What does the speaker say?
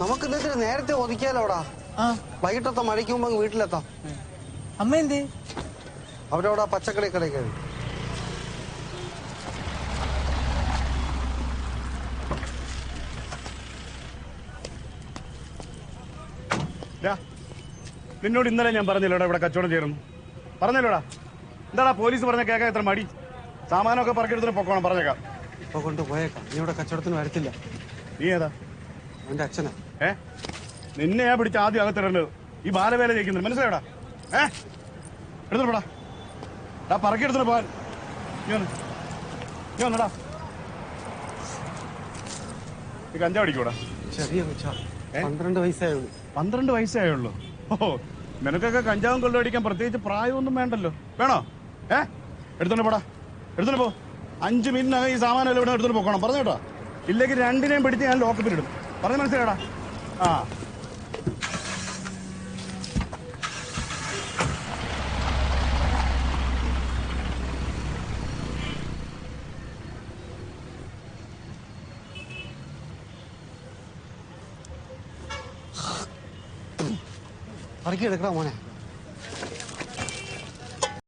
നമുക്ക് ഇന്നിട്ട് നേരത്തെ ഒതുക്കിയാലോടാ. വൈകിട്ടത്തെ മഴയ്ക്ക് മുമ്പ് വീട്ടിലെത്താം. അമ്മ എന്തേ? അവരവിടെ പച്ചക്കറി കടയിൽ കയറി. നിന്നോട് ഇന്നലെ ഞാൻ പറഞ്ഞല്ലോടാ ഇവിടെ കച്ചവടം ചേരുന്നു. പറഞ്ഞല്ലോടാ. എന്താടാ പോലീസ് പറഞ്ഞ കേൾക്കാൻ എത്ര മടി? സാമാനമൊക്കെ പറക്കെടുത്തിട്ട് പൊക്കോണം. പറഞ്ഞേക്കാം. ഇപ്പൊ കൊണ്ടുപോയേക്കാം. നീ ഇവിടെ കച്ചവടത്തിന് വരത്തില്ല. നീ ഏതാ? എന്റെ അച്ഛനാ. നിന്നെ ഞാൻ പിടിച്ച് ആദ്യം അകത്തിടേണ്ടത്. ഈ ബാലവേല ജയിക്കുന്നത് മനസ്സിലായടാ? എടുത്തിട്ട് പോടാ. പറക്കെടുത്തിട്ട് പോകാൻ. നീ വന്നടാ. നീ കഞ്ചാവ് അടിക്കൂടാ? ചെറിയ 12 വയസ്സായുള്ളൂ. 12 വയസ്സായുള്ളൂ? ഓ, നിനക്കൊക്കെ കഞ്ചാവും കൊള്ളടിക്കാൻ പ്രത്യേകിച്ച് പ്രായമൊന്നും വേണ്ടല്ലോ. വേണോ? എടുത്തോണ്ട് പോടാ. എടുത്തോണ്ട് പോ. 5 മിനിറ്റിനകം ഈ സാമാനം ഇവിടെ എടുത്തോണ്ട് പോക്കണം. പറഞ്ഞു കേട്ടോ. ഇല്ലെങ്കിൽ രണ്ടിനെയും പിടിച്ച് ഞാൻ ലോക്കപ്പിലിടും. പറഞ്ഞ മനസ്സിലാടാ? പറക്കി എടുക്കടാ മോനെ.